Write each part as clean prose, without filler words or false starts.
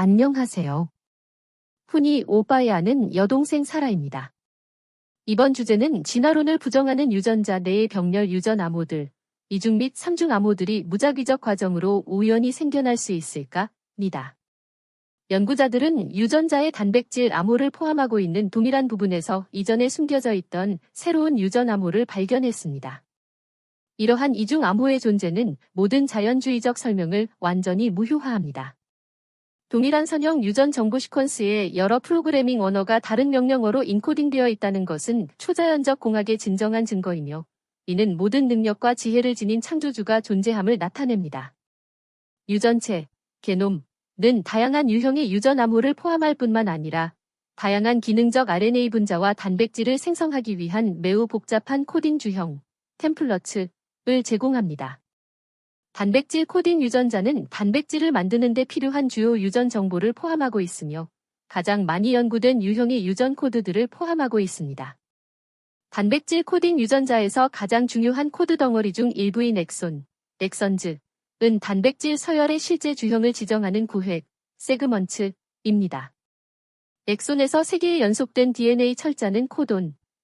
안녕하세요. 훈이 오빠에 아는 여동생 사라입니다. 이번 주제는 진화론을 부정하는 유전자 내의 병렬 유전 암호들, 2중 및 3중 암호들이 무작위적 과정으로 우연히 생겨날 수 있을까?입니다. 연구자들은 유전자의 단백질 암호를 포함하고 있는 동일한 부분에서 이전에 숨겨져 있던 새로운 유전 암호를 발견했습니다. 이러한 이중 암호의 존재는 모든 자연주의적 설명을 완전히 무효화합니다. 동일한 선형 유전 정보 시퀀스에 여러 프로그래밍 언어가 다른 명령어로 인코딩되어 있다는 것은 초자연적 공학의 진정한 증거이며, 이는 모든 능력과 지혜를 지닌 창조주가 존재함을 나타냅니다. 유전체, 게놈은 다양한 유형의 유전 암호를 포함할 뿐만 아니라 다양한 기능적 RNA 분자와 단백질을 생성하기 위한 매우 복잡한 코딩 주형, 템플러츠를 제공합니다. 단백질 코딩 유전자는 단백질을 만드는 데 필요한 주요 유전 정보를 포함하고 있으며 가장 많이 연구된 유형의 유전 코드들을 포함하고 있습니다. 단백질 코딩 유전자에서 가장 중요한 코드 덩어리 중 일부인 엑선즈은 단백질 서열의 실제 주형을 지정하는 구획, 세그먼트입니다. 엑손에서 3개의 연속된 DNA 철자는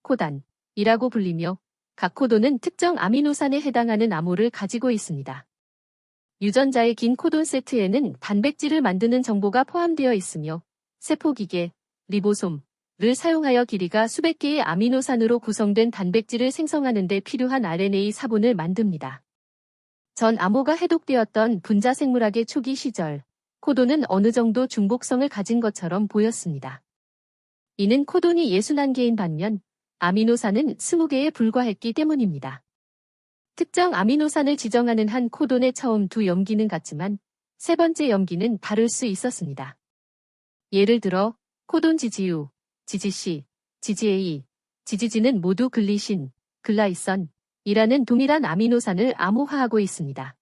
코단이라고 불리며 각 코돈은 특정 아미노산에 해당하는 암호를 가지고 있습니다. 유전자의 긴 코돈 세트에는 단백질을 만드는 정보가 포함되어 있으며 세포기계, 리보솜을 사용하여 길이가 수백 개의 아미노산으로 구성된 단백질을 생성하는 데 필요한 RNA 사본을 만듭니다. 전 암호가 해독되었던 분자 생물학의 초기 시절, 코돈은 어느 정도 중복성을 가진 것처럼 보였습니다. 이는 코돈이 61개인 반면 아미노산은 20개에 불과했기 때문입니다. 특정 아미노산을 지정하는 한 코돈의 처음 두 염기는 같지만 세 번째 염기는 다를 수 있었습니다. 예를 들어 코돈 지지U, 지지C, 지지A, 지지지는 모두 글리신, 글라이선이라는 동일한 아미노산을 암호화하고 있습니다.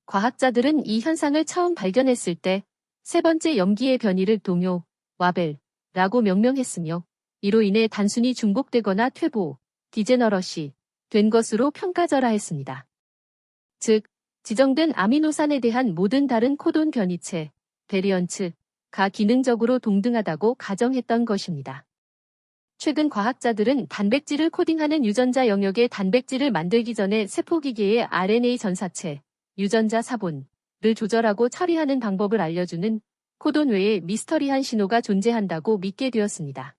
과학자들은 이 현상을 처음 발견했을 때 세 번째 염기의 변이를 동요, 와벨라고 명명했으며 이로 인해 단순히 중복되거나 퇴보, 디제너러시 된 것으로 평가절하했습니다. 즉, 지정된 아미노산에 대한 모든 다른 코돈 변이체, 베리언츠가 기능적으로 동등하다고 가정했던 것입니다. 최근 과학자들은 단백질을 코딩하는 유전자 영역의 단백질을 만들기 전에 세포기계의 RNA 전사체, 유전자 사본을 조절하고 처리하는 방법을 알려주는 코돈 외에 미스터리한 신호가 존재한다고 믿게 되었습니다.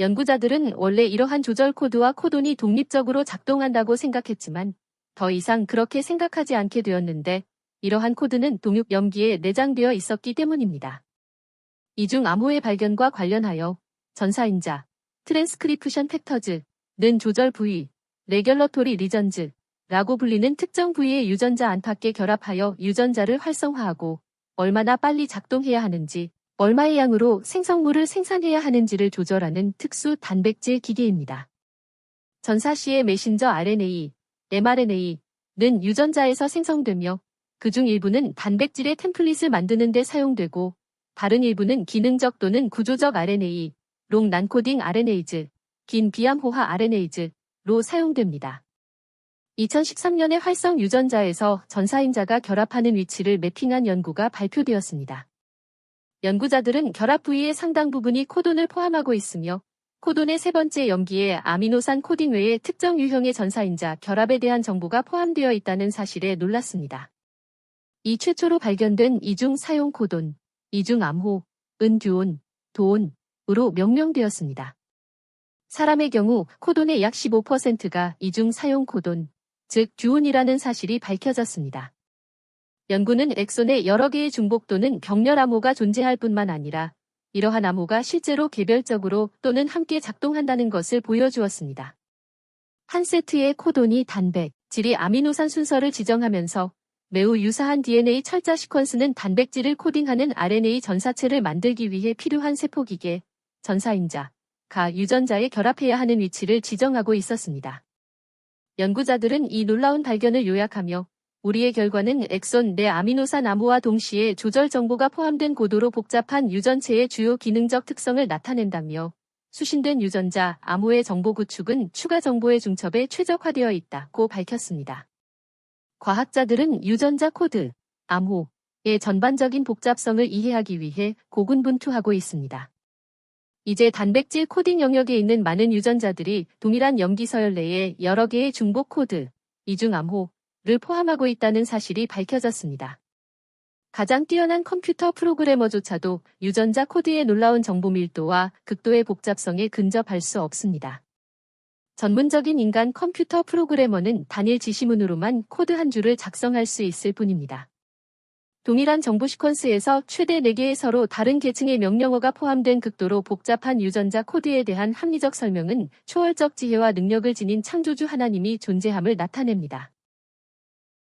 연구자들은 원래 이러한 조절 코드와 코돈이 독립적으로 작동한다고 생각했지만 더 이상 그렇게 생각하지 않게 되었는데 이러한 코드는 동육 염기에 내장되어 있었기 때문입니다. 이중 암호의 발견과 관련하여 전사인자, 트랜스크립션 팩터즈는 조절 부위, 레귤러토리 리전즈라고 불리는 특정 부위의 유전자 안팎에 결합하여 유전자를 활성화하고 얼마나 빨리 작동해야 하는지, 얼마의 양으로 생성물을 생산해야 하는지를 조절하는 특수 단백질 기계입니다. 전사시의 메신저 RNA, mRNA는 유전자에서 생성되며 그중 일부는 단백질의 템플릿을 만드는 데 사용되고 다른 일부는 기능적 또는 구조적 RNA, 롱 난코딩 RNAs, 긴 비암호화 RNAs로 사용됩니다. 2013년에 활성 유전자에서 전사인자가 결합하는 위치를 매핑한 연구가 발표되었습니다. 연구자들은 결합 부위의 상당 부분이 코돈을 포함하고 있으며 코돈의 세 번째 염기에 아미노산 코딩 외에 특정 유형의 전사인자 결합에 대한 정보가 포함되어 있다는 사실에 놀랐습니다. 이 최초로 발견된 이중 사용 코돈, 이중 암호은 도온으로 명명되었습니다. 사람의 경우 코돈의 약 15%가 이중 사용 코돈, 즉 듀온이라는 사실이 밝혀졌습니다. 연구는 엑손의 여러 개의 중복 또는 병렬 암호가 존재할 뿐만 아니라 이러한 암호가 실제로 개별적으로 또는 함께 작동한다는 것을 보여주었습니다. 한 세트의 코돈이 단백질이 아미노산 순서를 지정하면서 매우 유사한 DNA 철자 시퀀스는 단백질을 코딩하는 RNA 전사체를 만들기 위해 필요한 세포기계, 전사인자가 유전자에 결합해야 하는 위치를 지정하고 있었습니다. 연구자들은 이 놀라운 발견을 요약하며 우리의 결과는 엑손 내 아미노산 암호와 동시에 조절 정보가 포함된 고도로 복잡한 유전체의 주요 기능적 특성을 나타낸다며 수신된 유전자 암호의 정보 구축은 추가 정보의 중첩에 최적화되어 있다고 밝혔습니다. 과학자들은 유전자 코드, 암호, 전반적인 복잡성을 이해하기 위해 고군분투하고 있습니다. 이제 단백질 코딩 영역에 있는 많은 유전자들이 동일한 염기 서열 내에 여러 개의 중복 코드, 이중암호를 포함하고 있다는 사실이 밝혀졌습니다. 가장 뛰어난 컴퓨터 프로그래머조차도 유전자 코드의 놀라운 정보 밀도와 극도의 복잡성에 근접할 수 없습니다. 전문적인 인간 컴퓨터 프로그래머는 단일 지시문으로만 코드 한 줄을 작성할 수 있을 뿐입니다. 동일한 정보 시퀀스에서 최대 4개의 서로 다른 계층의 명령어가 포함된 극도로 복잡한 유전자 코드에 대한 합리적 설명은 초월적 지혜와 능력을 지닌 창조주 하나님이 존재함을 나타냅니다.